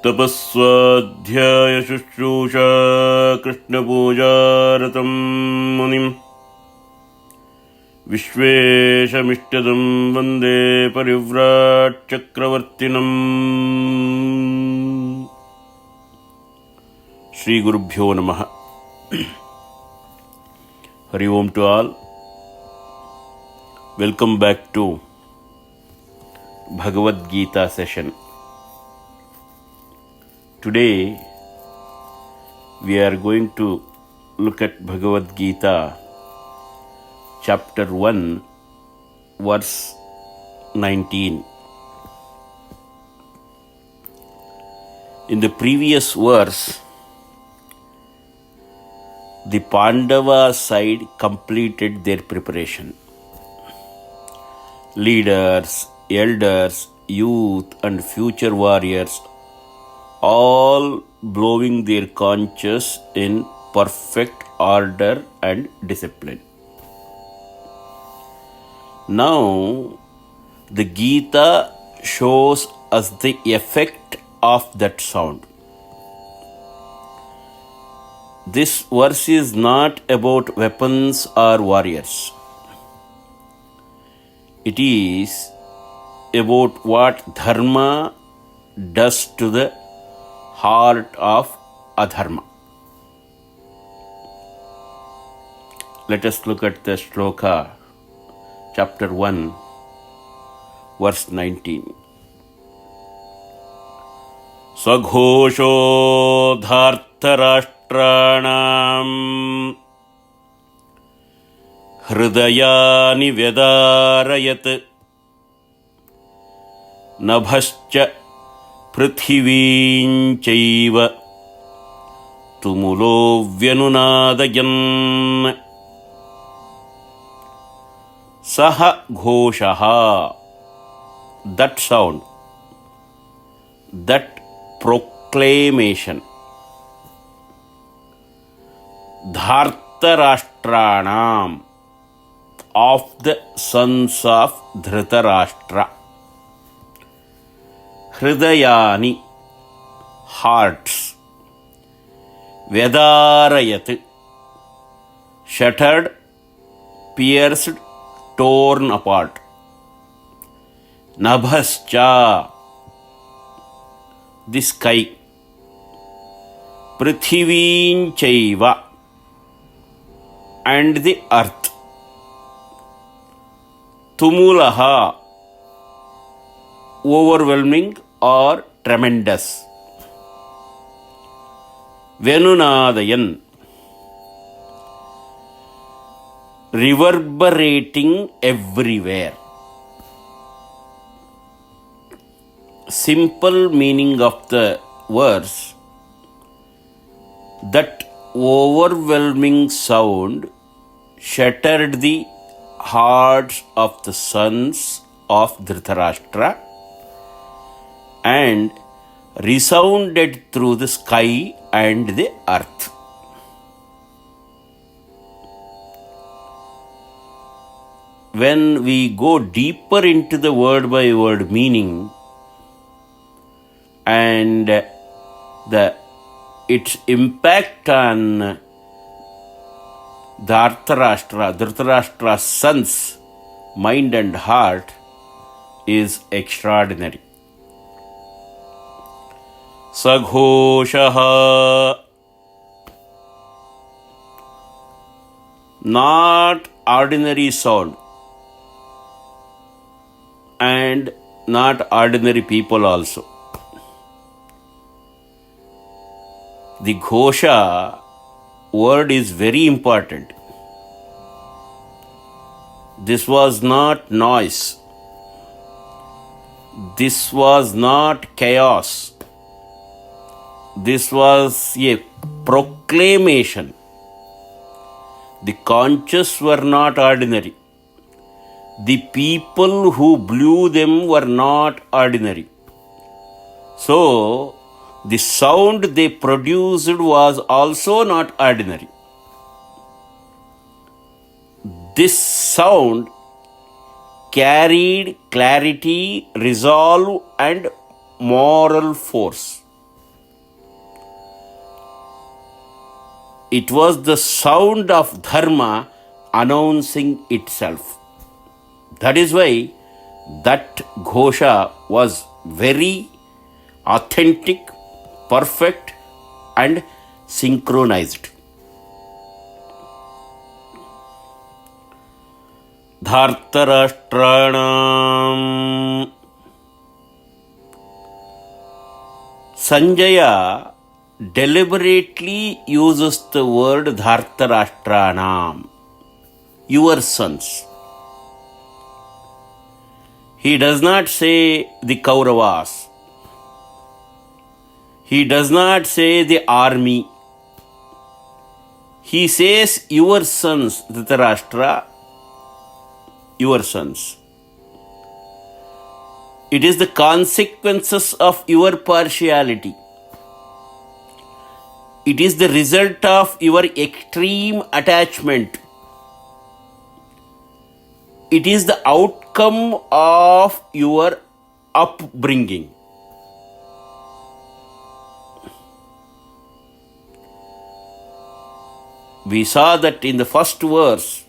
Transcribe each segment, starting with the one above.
तपस्वाध्याय शुश्रूषा कृष्णपूजारतं मुनिम् विश्वेशमिष्टदं वन्दे परिव्राट् चक्रवर्तिनम्। श्री गुरुभ्यो नमः। Hari Om to all. Welcome back to Bhagavad Gita session. Today we are going to look at Bhagavad Gita chapter 1 verse 19. In the previous verse, the Pandava side completed their preparation. Leaders, elders, youth and future warriors all blowing their conches in perfect order and discipline. Now the Gita shows us the effect of that sound. This verse is not about weapons or warriors. It is about what dharma does to the heart of adharma. Let us look at the shloka, chapter 1, verse 19. Saghosho dhartarashtraणां hridayani vyadarayat nabhascha prithivīṃ chaiva tumulo vyanunādayan saha ghoshaha. That sound, that proclamation, dhartarashtraṇāṃ, of the sons of Dhritarashtra. Hridayani, hearts. Vyadarayat, shattered, pierced, torn apart. Nabhascha, the sky. Prithivīṃ chaiva, and the earth. Tumulaha, overwhelming or tremendous. Vyanunādayan, reverberating everywhere. Simple meaning of the verse: that overwhelming sound shattered the hearts of the sons of Dhritarashtra and resounded through the sky and the earth. When we go deeper into the word by word meaning and its impact on Dhritarashtra's sons' mind and heart is extraordinary. Saghoshaha, not ordinary sound and not ordinary people also. The ghosha word is very important. This was not noise. This was not chaos. This was a proclamation. The conches were not ordinary. The people who blew them were not ordinary. So, the sound they produced was also not ordinary. This sound carried clarity, resolve, and moral force. It was the sound of dharma announcing itself. That is why that ghosha was very authentic, perfect, and synchronized. Dhartarashtranam. Sanjaya deliberately uses the word Dhartarashtranam, your sons. He does not say the Kouravas. He does not say the army. He says your sons, Dhritarashtra, your sons. It is the consequences of your partiality. It is the result of your extreme attachment. It is the outcome of your upbringing. We saw that in the first verse,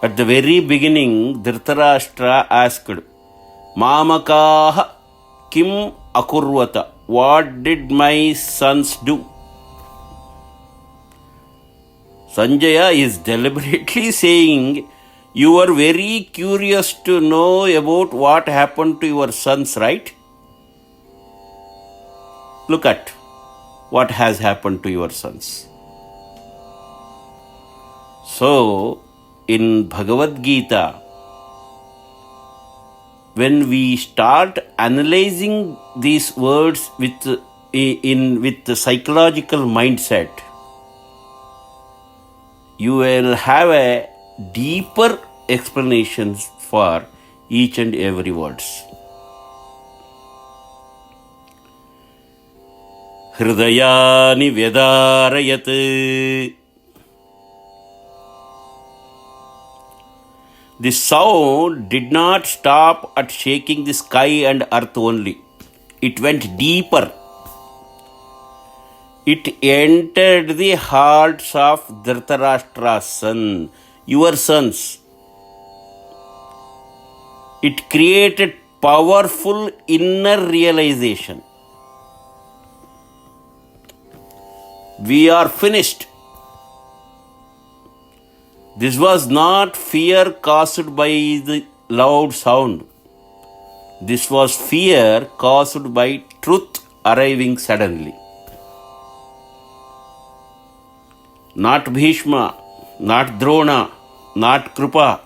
at the very beginning, Dhritarashtra asked, Mamakaha kim akurvata? What did my sons do? Sanjaya is deliberately saying, you are very curious to know about what happened to your sons, right? Look at what has happened to your sons. So, in Bhagavad Gita, when we start analyzing these words with the psychological mindset, you will have a deeper explanations for each and every words. Hridayani Vedarayat. The sound did not stop at shaking the sky and earth only. It went deeper. It entered the hearts of Dhritarashtra's son, your sons. It created powerful inner realization. We are finished. This was not fear caused by the loud sound. This was fear caused by truth arriving suddenly. Not Bhishma, not Drona, not Kripa,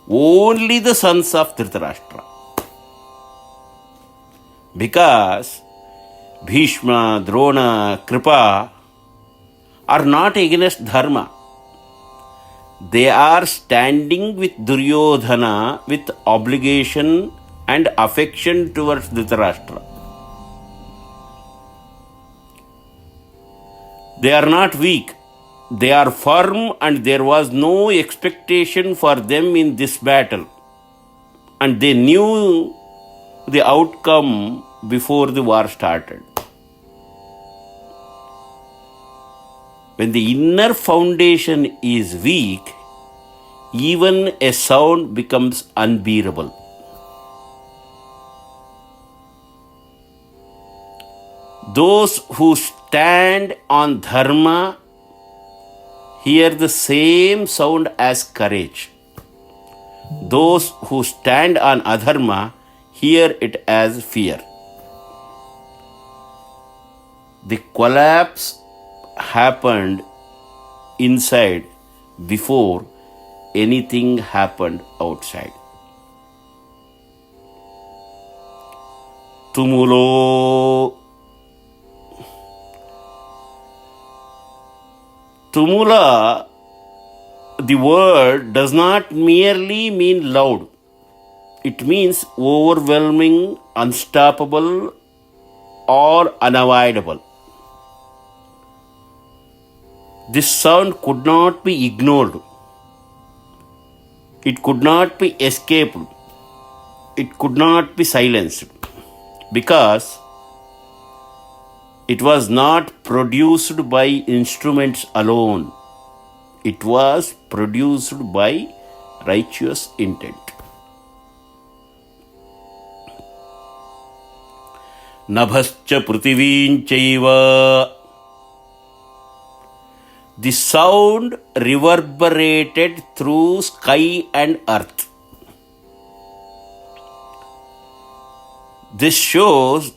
only the sons of Dhritarashtra. Because Bhishma, Drona, Kripa are not against dharma. They are standing with Duryodhana with obligation and affection towards Dhritarashtra. They are not weak. They are firm, and there was no expectation for them in this battle. And they knew the outcome before the war started. When the inner foundation is weak, even a sound becomes unbearable. Those who stand on dharma hear the same sound as courage. Those who stand on adharma hear it as fear. The collapse happened inside before anything happened outside. Tumulo. Tumula, the word does not merely mean loud. It means overwhelming, unstoppable, or unavoidable. This sound could not be ignored. It could not be escaped. It could not be silenced because it was not produced by instruments alone. It was produced by righteous intent. Nabhascha prithiveenchaiva. The sound reverberated through sky and earth. This shows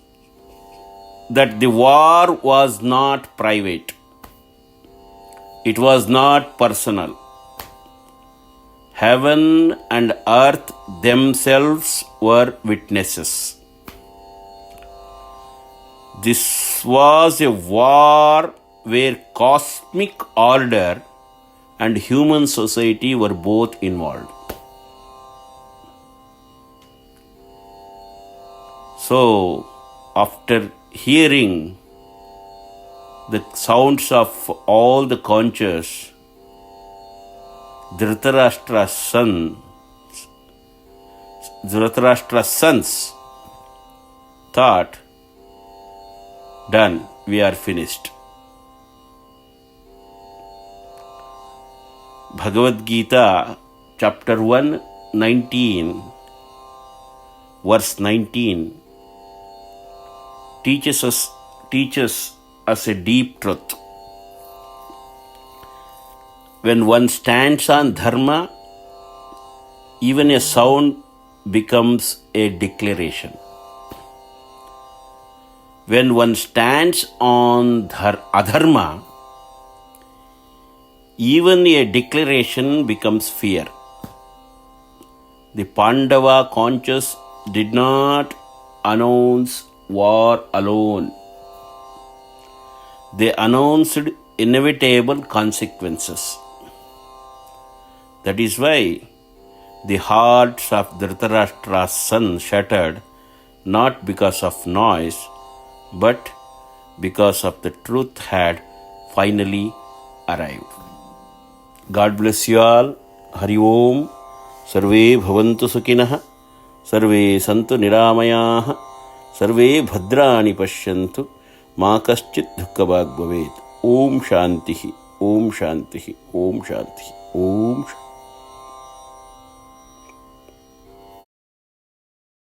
that the war was not private. It was not personal. Heaven and earth themselves were witnesses. This was a war where cosmic order and human society were both involved. So, after hearing the sounds of all the conches, Dhritarashtra's sons thought, done, we are finished. Bhagavad Gita, chapter 1, 19, verse 19, teaches us a deep truth. When one stands on dharma, even a sound becomes a declaration. When one stands on adharma, even a declaration becomes fear. The Pandava conches did not announce war alone. They announced inevitable consequences. That is why the hearts of Dhritarashtra's son shattered, not because of noise, but because of the truth had finally arrived. God bless you all. Hari Om. Sarve bhavantu sukhinah. Sarve santu niramayaah. Sarve bhadrani pashyantu. Ma kaschit dukkhavag bhavet. Om Shantihi. Om Shantihi. Om Shantihi. Om Shantihi.